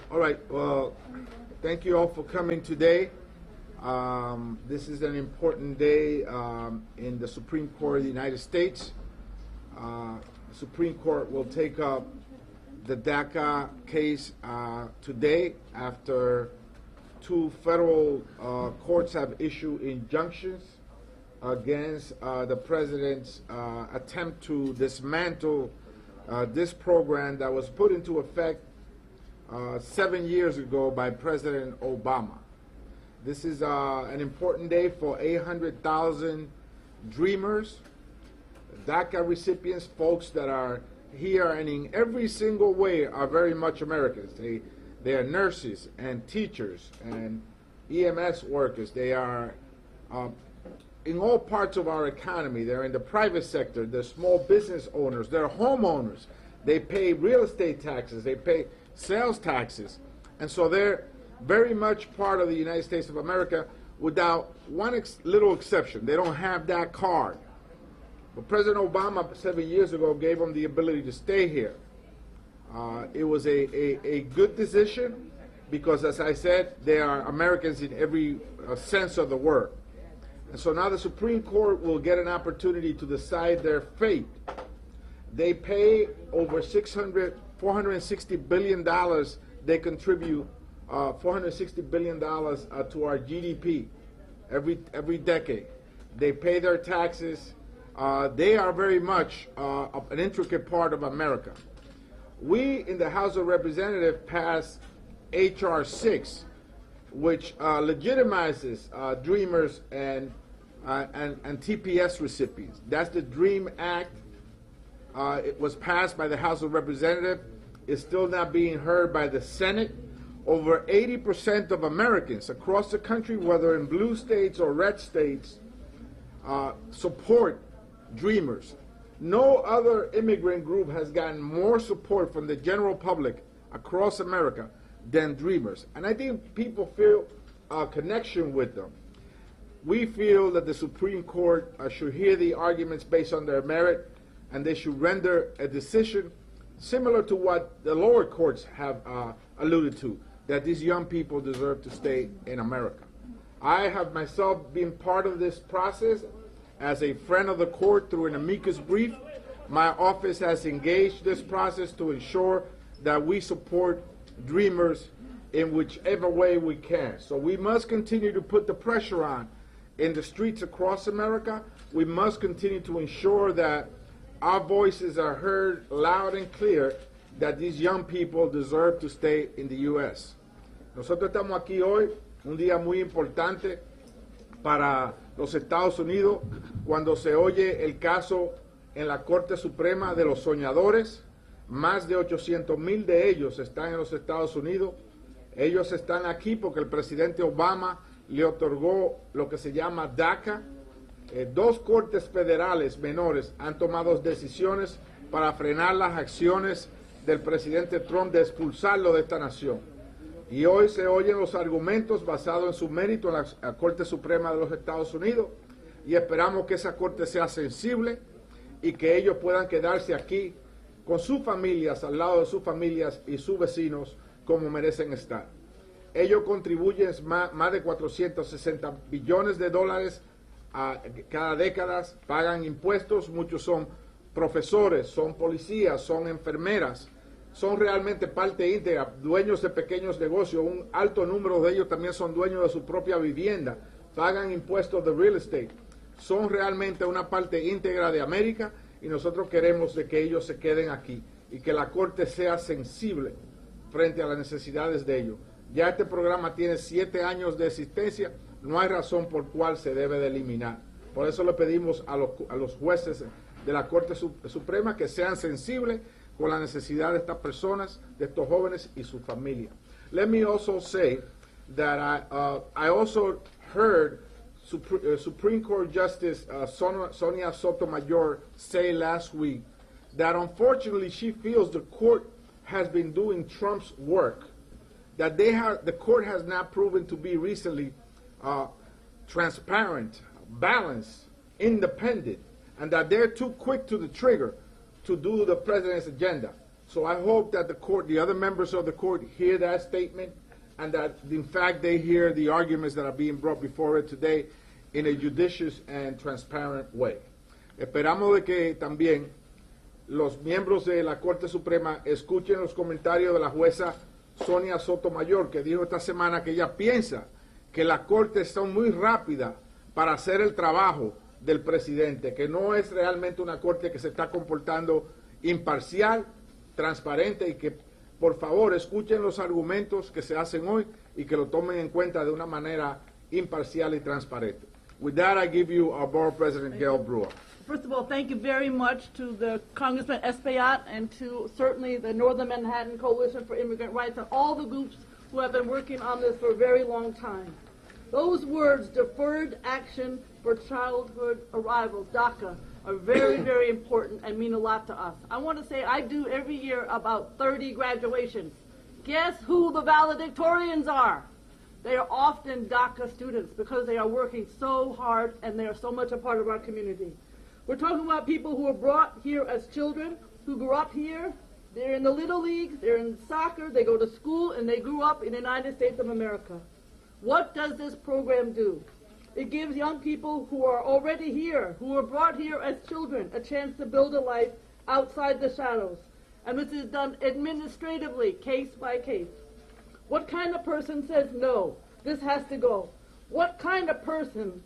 All right. Well, thank you all for coming today. This is an important day in the Supreme Court of the United States. The Supreme Court will take up the DACA case today after two federal courts have issued injunctions against the president's attempt to dismantle this program that was put into effect 7 years ago by President Obama. This is an important day for 800,000 dreamers, DACA recipients, folks that are here and in every single way are very much Americans. They are nurses and teachers and EMS workers. They are in all parts of our economy. They're in the private sector. They're small business owners. They're homeowners. They pay real estate taxes. They pay sales taxes. And so they're very much part of the United States of America without one little exception. They don't have that card. But President Obama 7 years ago gave them the ability to stay here. It was a good decision because, as I said, they are Americans in every sense of the word. And so now the Supreme Court will get an opportunity to decide their fate. They pay over $460 billion. They contribute $460 billion to our GDP every decade. They pay their taxes. They are very much an intricate part of America. We in the House of Representatives passed H.R. 6, which legitimizes dreamers and TPS recipients. That's the DREAM Act. It was passed by the House of Representatives. It's still not being heard by the Senate. Over 80% of Americans across the country, whether in blue states or red states, support dreamers. No other immigrant group has gotten more support from the general public across America than dreamers. And I think people feel a connection with them. We feel that the Supreme Court should hear the arguments based on their merit, and they should render a decision similar to what the lower courts have alluded to, that these young people deserve to stay in America. I have myself been part of this process as a friend of the court through an amicus brief. My office has engaged this process to ensure that we support dreamers in whichever way we can. So we must continue to put the pressure on in the streets across America. We must continue to ensure that our voices are heard loud and clear that these young people deserve to stay in the U.S. Nosotros estamos aquí hoy, un día muy importante para los Estados Unidos, cuando se oye el caso en la Corte Suprema de los soñadores. Más de 800,000 de ellos están en los Estados Unidos. Ellos están aquí porque el presidente Obama le otorgó lo que se llama DACA. Dos cortes federales menores han tomado decisiones para frenar las acciones del presidente Trump de expulsarlo de esta nación. Y hoy se oyen los argumentos basados en su mérito en la Corte Suprema de los Estados Unidos, y esperamos que esa corte sea sensible y que ellos puedan quedarse aquí con sus familias, al lado de sus familias y sus vecinos como merecen estar. Ellos contribuyen más de 460 billones de dólares cada década, pagan impuestos, muchos son profesores, son policías, son enfermeras, son realmente parte íntegra, dueños de pequeños negocios. Un alto número de ellos también son dueños de su propia vivienda, pagan impuestos de real estate, son realmente una parte íntegra de América, y nosotros queremos de que ellos se queden aquí y que la Corte sea sensible frente a las necesidades de ellos. Ya este programa tiene 7 años de existencia, no hay razón por cual se debe de eliminar. Por eso le pedimos a los jueces de la Corte Suprema que sean sensibles con la necesidad de estas personas, de estos jóvenes y su familia. Let me also say that I also heard Supreme Court Justice Sonia Sotomayor say last week that unfortunately she feels the court has been doing Trump's work, that the court has not proven to be recently transparent, balanced, independent, and that they're too quick to the trigger to do the president's agenda. So I hope that the court, the other members of the court, hear that statement, and that in fact they hear the arguments that are being brought before it today in a judicious and transparent way. Esperamos de que también los miembros de la Corte Suprema escuchen los comentarios de la jueza Sonia Sotomayor, que dijo esta semana que ella piensa que la Corte está muy rápida para hacer el trabajo del presidente, que no es realmente una Corte que se está comportando imparcial, transparente, y que por favor escuchen los argumentos que se hacen hoy y que lo tomen en cuenta de una manera imparcial y transparente. With that, I give you our Borough President, Gail Brewer. First of all, thank you very much to the Congressman Espaillat and to certainly the Northern Manhattan Coalition for Immigrant Rights and all the groups who have been working on this for a very long time. Those words, Deferred Action for Childhood Arrivals, DACA, are very, very important and mean a lot to us. I want to say I do every year about 30 graduations. Guess who the valedictorians are? They are often DACA students because they are working so hard and they are so much a part of our community. We're talking about people who were brought here as children, who grew up here. They're in the Little League, they're in soccer, they go to school, and they grew up in the United States of America. What does this program do? It gives young people who are already here, who were brought here as children, a chance to build a life outside the shadows. And this is done administratively, case by case. What kind of person says, no, this has to go? What kind of person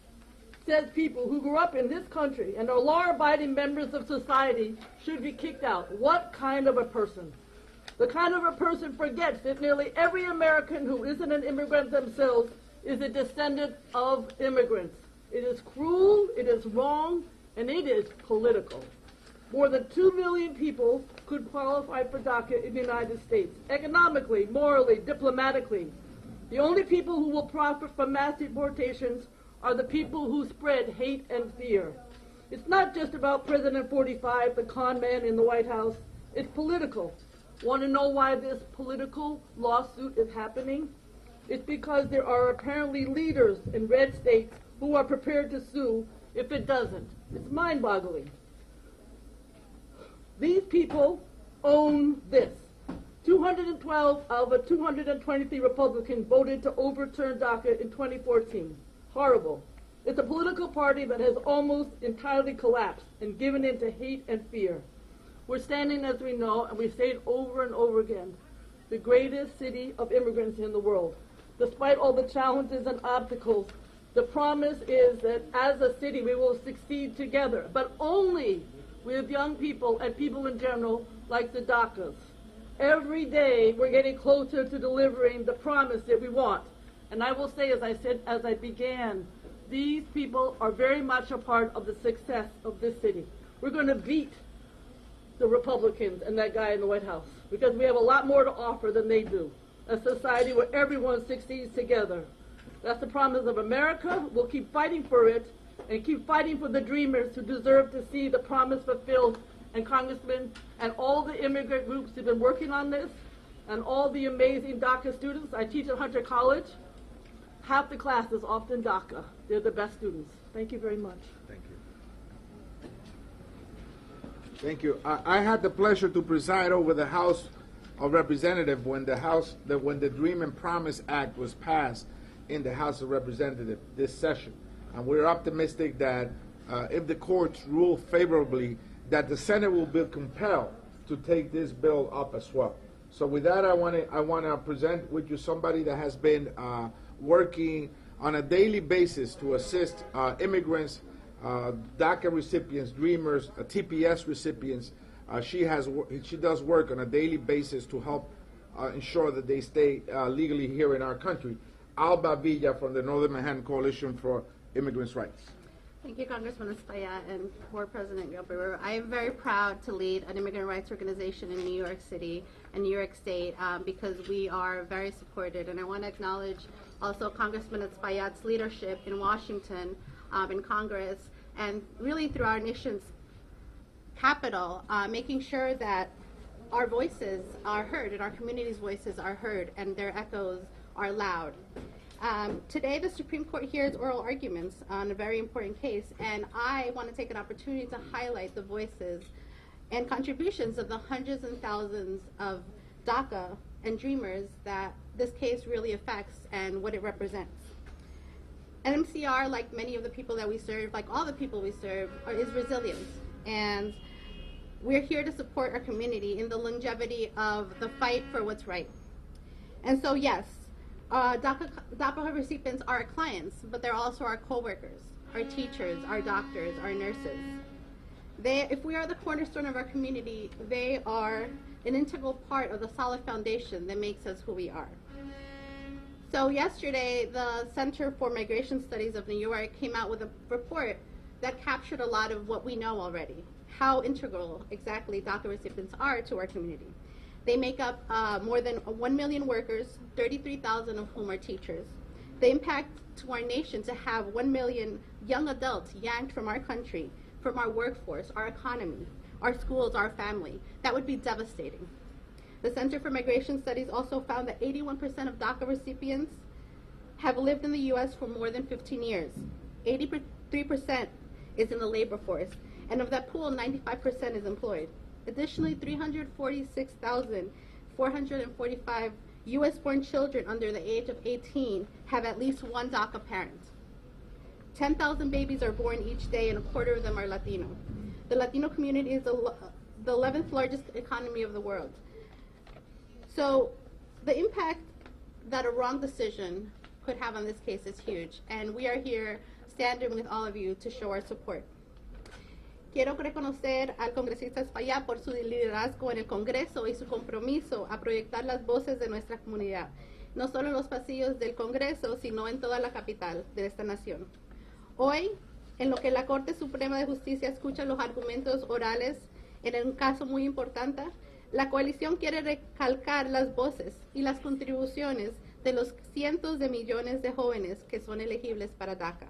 says people who grew up in this country and are law-abiding members of society should be kicked out? What kind of a person? The kind of a person forgets that nearly every American who isn't an immigrant themselves is a descendant of immigrants. It is cruel, it is wrong, and it is political. More than 2 million people could qualify for DACA in the United States, economically, morally, diplomatically. The only people who will profit from mass deportations are the people who spread hate and fear. It's not just about President 45, the con man in the White House. It's political. Want to know why this political lawsuit is happening? It's because there are apparently leaders in red states who are prepared to sue if it doesn't. It's mind-boggling. These people own this. 212 out of 223 Republicans voted to overturn DACA in 2014. Horrible. It's a political party that has almost entirely collapsed and given in to hate and fear. We're standing, as we know, and we've said over and over again, the greatest city of immigrants in the world. Despite all the challenges and obstacles, the promise is that as a city we will succeed together, but only with young people and people in general like the DACAs. Every day we're getting closer to delivering the promise that we want. And I will say, as I said as I began, these people are very much a part of the success of this city. We're going to beat the Republicans and that guy in the White House because we have a lot more to offer than they do. A society where everyone succeeds together. That's the promise of America. We'll keep fighting for it and keep fighting for the dreamers who deserve to see the promise fulfilled. And Congressman and all the immigrant groups who've been working on this and all the amazing DACA students. I teach at Hunter College. Half the class is often DACA. They're the best students. Thank you very much. Thank you. Thank you. I had the pleasure to preside over the House of Representatives when the Dream and Promise Act was passed in the House of Representatives this session. And we're optimistic that if the courts rule favorably, that the Senate will be compelled to take this bill up as well. So with that, I want to present with you somebody that has been working on a daily basis to assist immigrants, DACA recipients, Dreamers, TPS recipients. She does work on a daily basis to help ensure that they stay legally here in our country. Alba Villa from the Northern Manhattan Coalition for Immigrants' Rights. Thank you, Congressman Espaillat and Board President Gilbert. I am very proud to lead an immigrant rights organization in New York City and New York State because we are very supported. And I want to acknowledge also Congressman Espaillat's leadership in Washington, in Congress, and really through our nation's capital, making sure that our voices are heard and our community's voices are heard and their echoes are loud. Today, the Supreme Court hears oral arguments on a very important case, and I want to take an opportunity to highlight the voices and contributions of the hundreds and thousands of DACA and Dreamers that this case really affects and what it represents. NMCR, like many of the people that we serve, like all the people we serve, is resilient. And we're here to support our community in the longevity of the fight for what's right. And so yes, DACA recipients are our clients, but they're also our coworkers, our teachers, our doctors, our nurses. If we are the cornerstone of our community, they are an integral part of the solid foundation that makes us who we are. So yesterday, the Center for Migration Studies of New York came out with a report that captured a lot of what we know already, how integral exactly DACA recipients are to our community. They make up more than 1 million workers, 33,000 of whom are teachers. The impact to our nation to have 1 million young adults yanked from our country, from our workforce, our economy, our schools, our family, that would be devastating. The Center for Migration Studies also found that 81% of DACA recipients have lived in the U.S. for more than 15 years. 83% is in the labor force, and of that pool, 95% is employed. Additionally, 346,445 U.S.-born children under the age of 18 have at least one DACA parent. 10,000 babies are born each day, and a quarter of them are Latino. The Latino community is the 11th largest economy of the world. So the impact that a wrong decision could have on this case is huge, and we are here standing with all of you to show our support. Quiero reconocer al congresista Espaillat por su liderazgo en el Congreso y su compromiso a proyectar las voces de nuestra comunidad, no solo en los pasillos del Congreso, sino en toda la capital de esta nación. Hoy, en lo que la Corte Suprema de Justicia escucha los argumentos orales en un caso muy importante, la coalición quiere recalcar las voces y las contribuciones de los cientos de millones de jóvenes que son elegibles para DACA.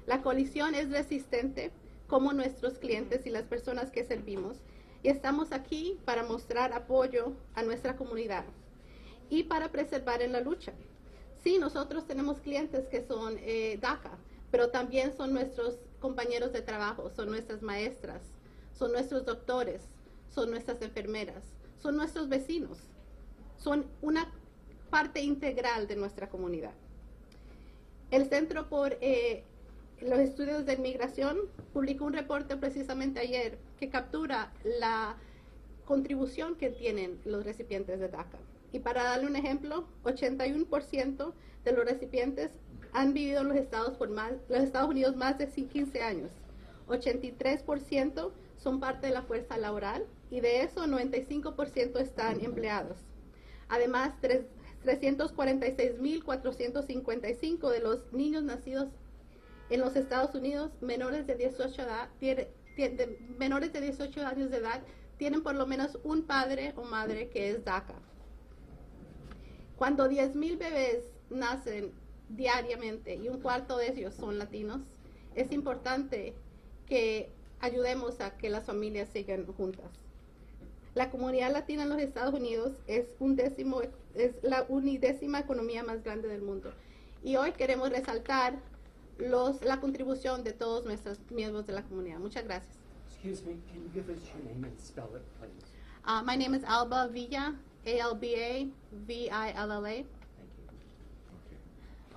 La coalición es resistente como nuestros clientes y las personas que servimos, y estamos aquí para mostrar apoyo a nuestra comunidad y para preservar en la lucha. Sí, nosotros tenemos clientes que son DACA, pero también son nuestros compañeros de trabajo, son nuestras maestras, son nuestros doctores, son nuestras enfermeras, son nuestros vecinos, son una parte integral de nuestra comunidad. El Centro por los Estudios de Inmigración publicó un reporte precisamente ayer que captura la contribución que tienen los recipientes de DACA. Y para darle un ejemplo, 81% de los recipientes han vivido en los Estados Unidos más de 15 años. 83% son parte de la fuerza laboral y de eso 95% están empleados. Además, 346.455 de los niños nacidos en los Estados Unidos menores de 18 años de edad tienen por lo menos un padre o madre que es DACA. Cuando 10,000 bebés nacen diariamente y un cuarto de ellos son latinos, es importante que ayudemos a que las familias sigan juntas. La comunidad latina en los Estados Unidos es la unidécima economía más grande del mundo. Y hoy queremos resaltar la contribución de todos nuestros miembros de la comunidad. Muchas gracias. Excuse me, can you give us your name and spell it, please? My name is Alba Villa, ALBA-VILLA.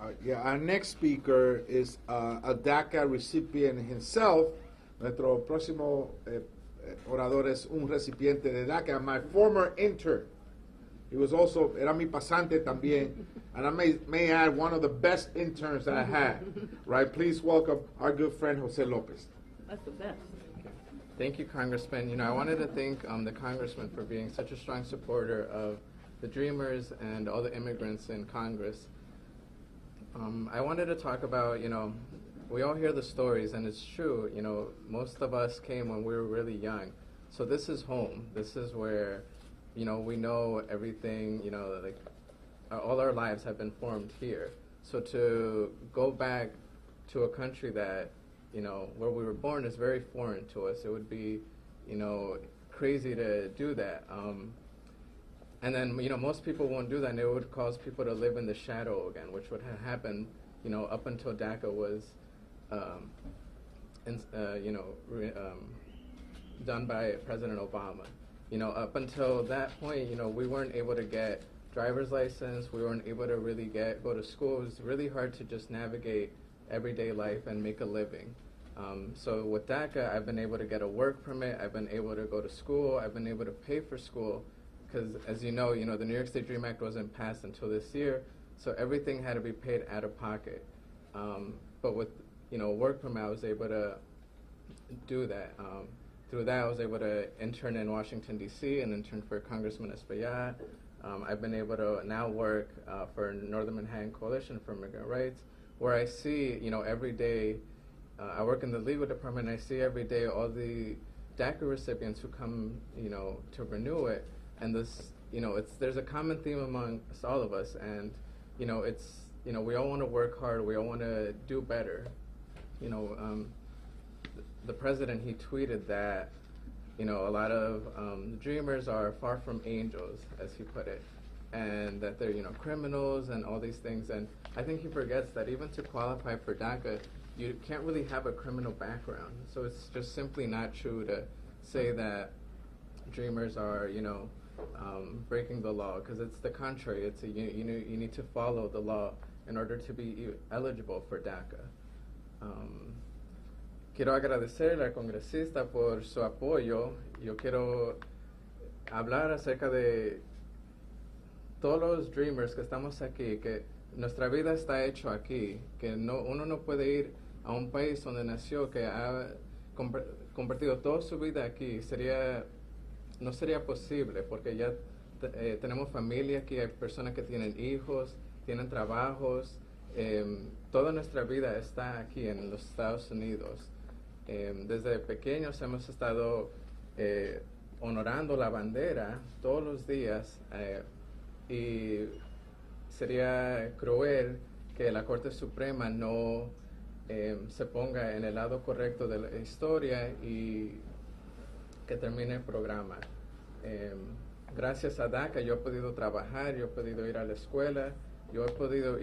Thank you. Yeah, our next speaker is a DACA recipient himself. Nuestro próximo orador es un recipiente de DACA. My former intern. He was also, era mi pasante también. And I may add, one of the best interns that I had. Right? Please welcome our good friend, Jose Lopez. That's the best. Thank you, Congressman. You know, I wanted to thank the Congressman for being such a strong supporter of the Dreamers and all the immigrants in Congress. I wanted to talk about, you know, we all hear the stories, and it's true, you know, most of us came when we were really young. So this is home. This is where, you know, we know everything, you know, like all our lives have been formed here. So to go back to a country that, you know, where we were born is very foreign to us. It would be, you know, crazy to do that. And then, you know, most people won't do that, and it would cause people to live in the shadow again, which would have happened, you know, up until DACA was, done by President Obama. Up until that point, we weren't able to get driver's license. We weren't able to really go to school. It was really hard to just navigate everyday life and make a living. So with DACA, I've been able to get a work permit. I've been able to go to school. I've been able to pay for school because, as you know, the New York State DREAM Act wasn't passed until this year, so everything had to be paid out of pocket. But with work permit, I was able to do that. Through that, I was able to intern in Washington, D.C. and intern for Congressman Espaillat. I've been able to now work for Northern Manhattan Coalition for Immigrant Rights, where I see, every day, I work in the legal department, and I see every day all the DACA recipients who come, to renew it, and this, there's a common theme amongst all of us, and, we all want to work hard, we all want to do better. The president, he tweeted that, a lot of dreamers are far from angels, as he put it, and that they're, criminals and all these things. And I think he forgets that even to qualify for DACA, you can't really have a criminal background. So it's just simply not true to say that dreamers are, breaking the law, because it's the contrary. It's you need to follow the law in order to be eligible for DACA. Quiero agradecerle al congresista por su apoyo. Yo quiero hablar acerca de todos los dreamers que estamos aquí, que nuestra vida está hecho aquí, que uno no puede ir a un país donde nació, que ha compartido toda su vida aquí. No sería posible, porque ya tenemos familia aquí, hay personas que tienen hijos, tienen trabajos. Toda nuestra vida está aquí en los Estados Unidos. Desde pequeños hemos estado honorando la bandera todos los días, y sería cruel que la Corte Suprema no se ponga en el lado correcto de la historia y que termine el programa. Gracias a DACA yo he podido trabajar, yo he podido ir a la escuela, yo he podido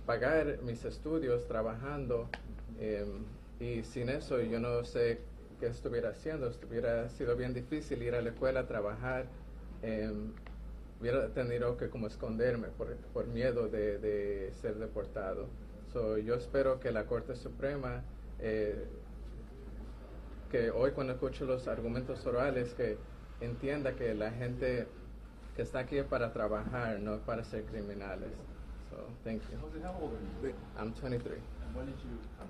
pagar mis estudios trabajando. Y sin eso yo no sé qué estuviera haciendo. Hubiera sido bien difícil ir a la escuela, trabajar. Hubiera tenido que como esconderme por miedo de ser deportado. Yo espero que la Corte Suprema, que hoy cuando escucho los argumentos orales, que entienda que la gente que está aquí es para trabajar, no para ser criminales. Thank you. Jose, how old are you? I'm 23. And when did you come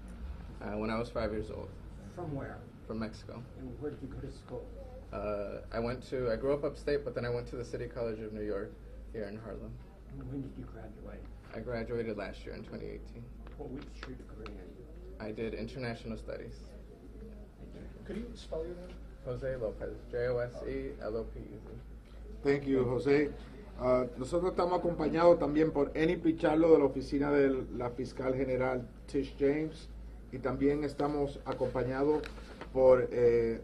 here? When I was 5 years old, From where? from Mexico. And where did you go to school? I grew up upstate, but then I went to the City College of New York here in Harlem. And when did you graduate? I graduated last year in 2018. What was your degree in? I did international studies. Could you spell your name? Jose Lopez, Joselopez. Thank you, José. Nosotros estamos acompañados también por Eni Pichardo de la oficina de la fiscal general Tish James, y también estamos acompañados por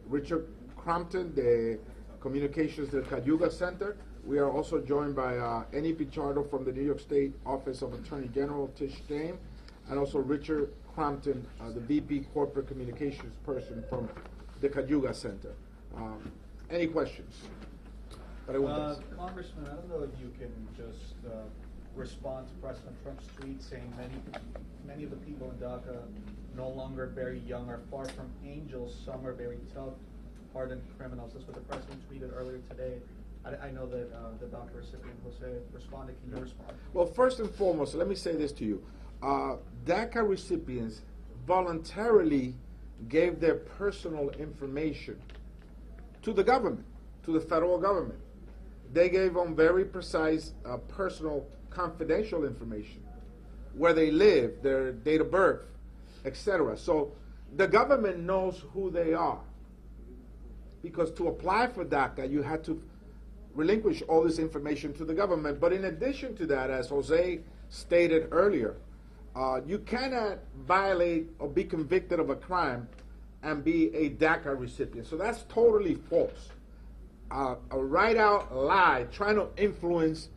Richard Crampton de Communications del Cayuga Center. We are also joined by Eni Pichardo from the New York State Office of Attorney General Tish James, and also Richard Crampton, the VP Corporate Communications person from the Cayuga Center. Any questions? Congressman, I don't know if you can just respond to President Trump's tweet saying many of the people in DACA, no longer very young, are far from angels. Some are very tough, hardened criminals. That's what the president tweeted earlier today. I know that the DACA recipient, Jose, responded. Can you respond? Well, first and foremost, let me say this to you. DACA recipients voluntarily gave their personal information to the government, to the federal government. They gave them very precise, personal, confidential information, where they live, their date of birth, etc. So the government knows who they are, because to apply for DACA, you had to relinquish all this information to the government. But in addition to that, as Jose stated earlier, you cannot violate or be convicted of a crime and be a DACA recipient. So that's totally false. A right-out lie trying to influence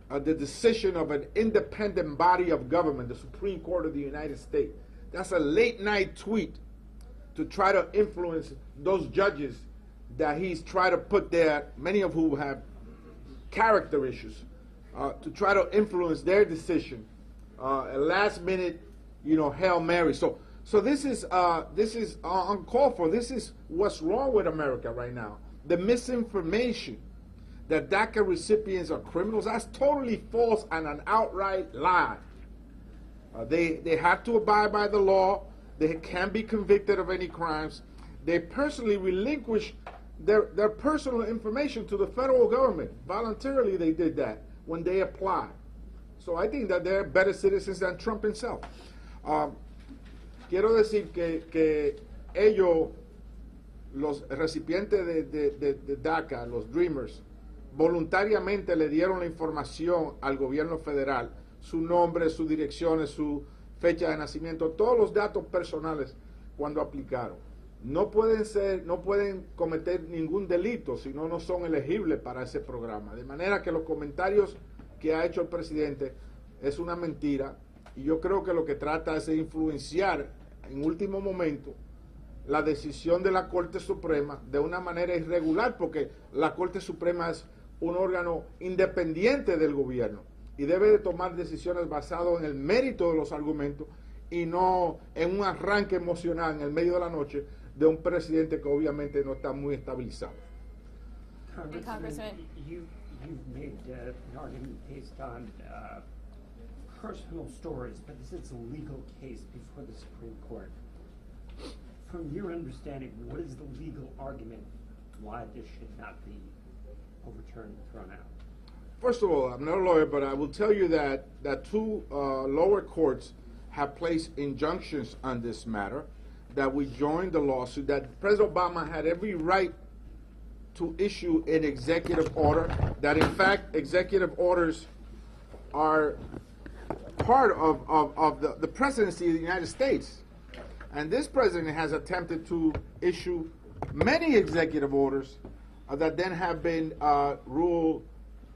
the decision of an independent body of government, the Supreme Court of the United States. That's a late-night tweet to try to influence those judges that he's tried to put there, many of whom have character issues, to try to influence their decision, a last minute, Hail Mary. So this is uncalled for. This is what's wrong with America right now. The misinformation that DACA recipients are criminals, that's totally false and an outright lie. They have to abide by the law. They can be convicted of any crimes. They personally relinquish their personal information to the federal government. Voluntarily they did that when they applied. So I think that they're better citizens than Trump himself. Quiero decir que ellos, los recipientes de DACA, los Dreamers, voluntariamente le dieron la información al gobierno federal, su nombre, sus direcciones, su fecha de nacimiento, todos los datos personales cuando aplicaron. No pueden cometer ningún delito, si no son elegibles para ese programa. De manera que los comentarios que ha hecho el presidente es una mentira, y yo creo que lo que trata es de influenciar en último momento la decisión de la Corte Suprema de una manera irregular, porque la Corte Suprema es un órgano independiente del gobierno y debe de tomar decisiones basadas en el mérito de los argumentos y no en un arranque emocional en el medio de la noche de un presidente que obviamente no está muy estabilizado. Congressman, you've made an argument based on personal stories, but this is a legal case before the Supreme Court. From your understanding, what is the legal argument why this should not be overturned and thrown out? First of all, I'm not a lawyer, but I will tell you that two lower courts have placed injunctions on this matter, that we joined the lawsuit, that President Obama had every right to issue an executive order, that in fact executive orders are part of the presidency of the United States. And this president has attempted to issue many executive orders that then have been ruled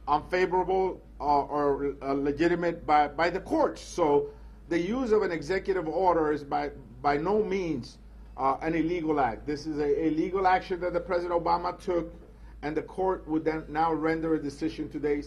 unfavorable or legitimate by the courts. So the use of an executive order is by no means an illegal act. This is a legal action that the President Obama took, and the court would then now render a decision today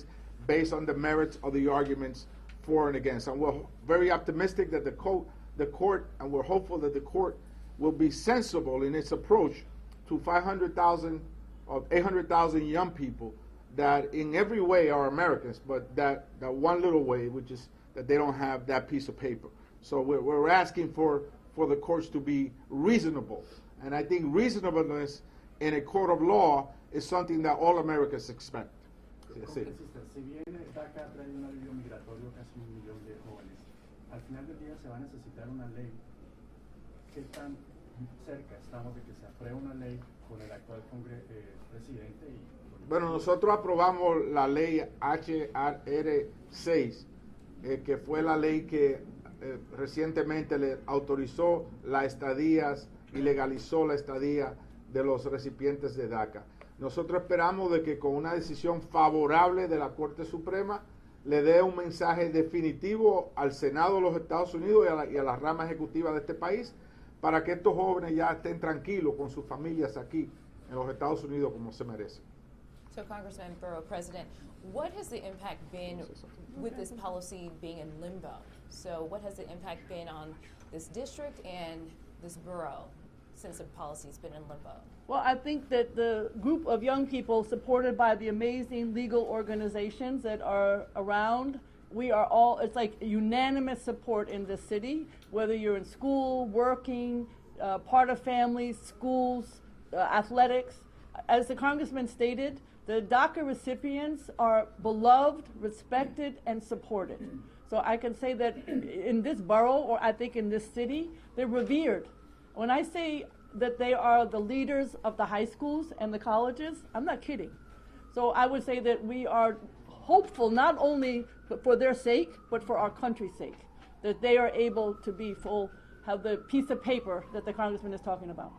based on the merits of the arguments for and against. And we're very optimistic that the court, and we're hopeful that the court will be sensible in its approach to 500,000 or 800,000 young people that in every way are Americans, but that one little way, which is that they don't have that piece of paper. So we're asking for the courts to be reasonable. And I think reasonableness in a court of law is something that all Americans expect. Sí. Si bien DACA trae un alivio migratorio casi 1 millón de jóvenes, al final del día se va a necesitar una ley. ¿Qué tan cerca estamos de que se apruebe una ley con el actual presidente? Bueno, nosotros aprobamos la ley HR 6, que fue la ley que recientemente le autorizó las estadías y legalizó la estadía de los recipientes de DACA. Nosotros esperamos de que con una decisión favorable de la Corte Suprema le dé un mensaje definitivo al Senado de los Estados Unidos y a la rama ejecutiva de este país para que estos jóvenes ya estén tranquilos con sus familias aquí en los Estados Unidos como se merecen. So, Congressman, Borough President, what has the impact been with this policy being in limbo? So what has the impact been on this district and this borough since the policy's been in limbo? Well, I think that the group of young people supported by the amazing legal organizations that are around, we are all, it's like unanimous support in this city, whether you're in school, working, part of families, schools, athletics. As the congressman stated, the DACA recipients are beloved, respected, and supported. So I can say that in this borough, or I think in this city, they're revered. When I say that they are the leaders of the high schools and the colleges, I'm not kidding. So I would say that we are hopeful not only for their sake, but for our country's sake, that they are able to be full, have the piece of paper that the congressman is talking about.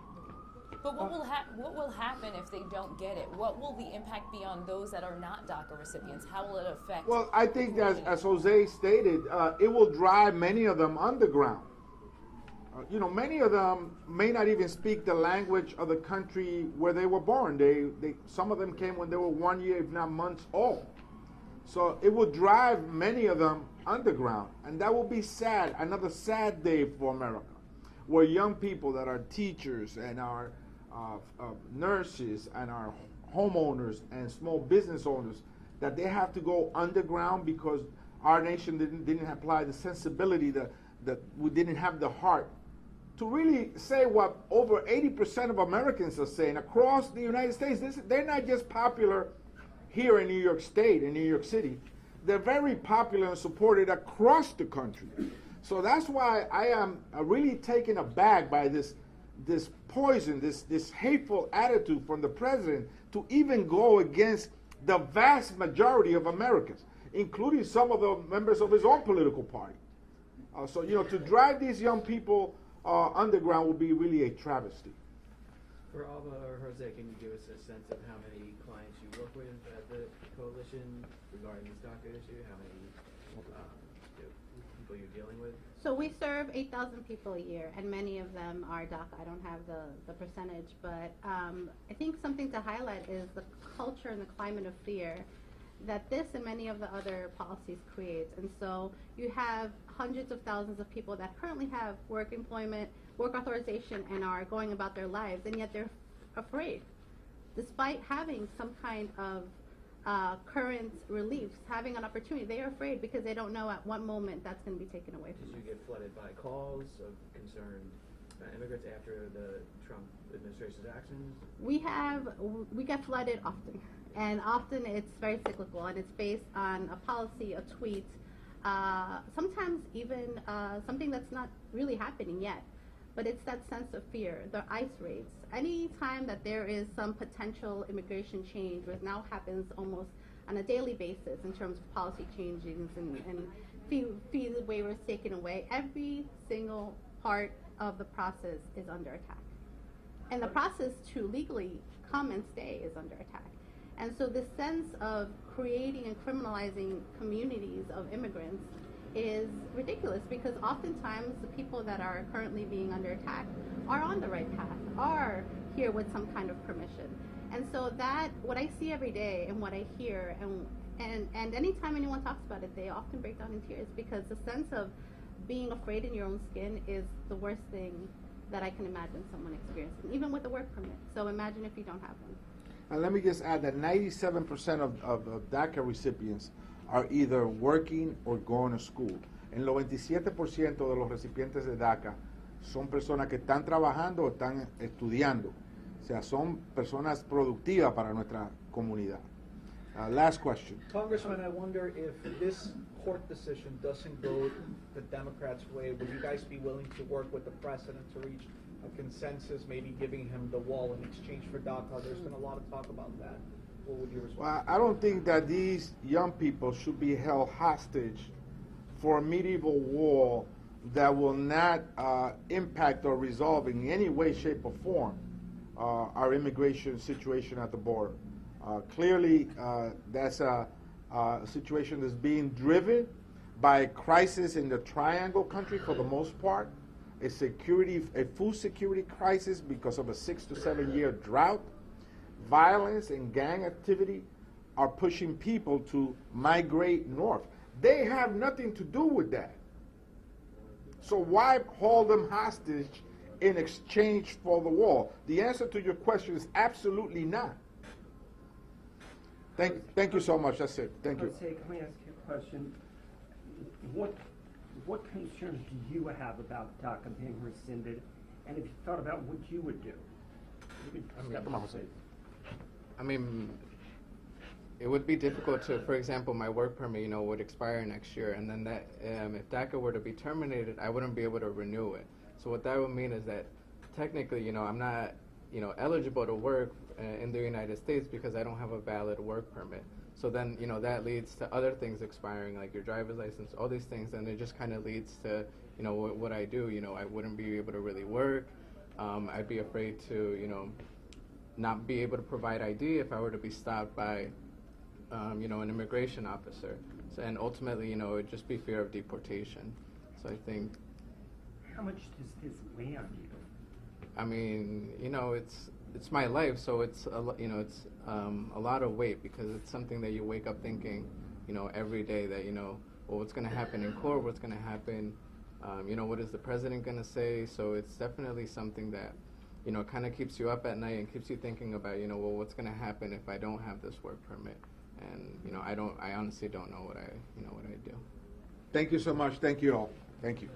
But what will happen if they don't get it? What will the impact be on those that are not DACA recipients? How will it affect? Well, I think that, as Jose stated, it will drive many of them underground. Many of them may not even speak the language of the country where they were born. Some of them came when they were 1 year, if not months old. So it would drive many of them underground, and that will be sad, another sad day for America, where young people that are teachers and are nurses and are homeowners and small business owners, that they have to go underground because our nation didn't apply the sensibility, that we didn't have the heart to really say what over 80% of Americans are saying across the United States. They're not just popular here in New York State, in New York City. They're very popular and supported across the country. So that's why I am really taken aback by this poison, this hateful attitude from the president to even go against the vast majority of Americans, including some of the members of his own political party. So to drive these young people underground will be really a travesty. For Alba or Jose, can you give us a sense of how many clients you work with at the coalition regarding this DACA issue? How many people you're dealing with? So we serve 8,000 people a year, and many of them are DACA. I don't have the percentage, but I think something to highlight is the culture and the climate of fear that this and many of the other policies creates. And so you have hundreds of thousands of people that currently have work authorization, and are going about their lives, and yet they're afraid. Despite having some kind of current reliefs, having an opportunity, they are afraid because they don't know at what moment that's going to be taken away from them. Did you get flooded by calls of concerned immigrants after the Trump administration's actions? We get flooded often, and often it's very cyclical, and it's based on a policy, a tweet, sometimes even something that's not really happening yet. But it's that sense of fear, the ICE raids. Any time that there is some potential immigration change, which now happens almost on a daily basis in terms of policy changes and fee waivers taken away, every single part of the process is under attack. And the process to legally come and stay is under attack. And so this sense of creating and criminalizing communities of immigrants is ridiculous, because oftentimes the people that are currently being under attack are on the right path, are here with some kind of permission. And so that, what I see every day and what I hear, and anytime anyone talks about it, they often break down in tears, because the sense of being afraid in your own skin is the worst thing that I can imagine someone experiencing, even with a work permit. So imagine if you don't have one. And let me just add that 97% of DACA recipients are either working or going to school. El 97% de los recipientes de DACA son personas que están trabajando o están estudiando. O sea, son personas productivas para nuestra comunidad. Last question. Congressman, I wonder if this court decision doesn't go the Democrats' way, would you guys be willing to work with the president to reach a consensus, maybe giving him the wall in exchange for DACA? There's been a lot of talk about that. What would you respond? Well, I don't think that these young people should be held hostage for a medieval wall that will not impact or resolve in any way, shape, or form our immigration situation at the border. Clearly, that's a situation that's being driven by a crisis in the Triangle country for the most part, a food security crisis because of a 6 to 7 year drought. Violence and gang activity are pushing people to migrate north. They have nothing to do with that. So why hold them hostage in exchange for the wall? The answer to your question is absolutely not. Thank you so much. That's it. Thank you. Jose, can we ask you a question? What concerns do you have about DACA being rescinded? And if you thought about what you would do? I mean, it would be difficult to, for example, my work permit, would expire next year, and then that, if DACA were to be terminated, I wouldn't be able to renew it. So what that would mean is that technically, I'm not, eligible to work in the United States because I don't have a valid work permit. So then, that leads to other things expiring, like your driver's license, all these things, and it just kind of leads to, what I do. I wouldn't be able to really work. I'd be afraid to, not be able to provide ID if I were to be stopped by, an immigration officer. So, and ultimately, it would just be fear of deportation. So I think how much does this weigh on you? I mean, you know, it's my life, so it's it's a lot of weight because it's something that you wake up thinking, you know, every day that well, what's going to happen in court, what's going to happen, what is the president going to say? So it's definitely something that kind of keeps you up at night and keeps you thinking about well, what's going to happen if I don't have this work permit, and I honestly don't know what I do. Thank you so much. Thank you all. Thank you.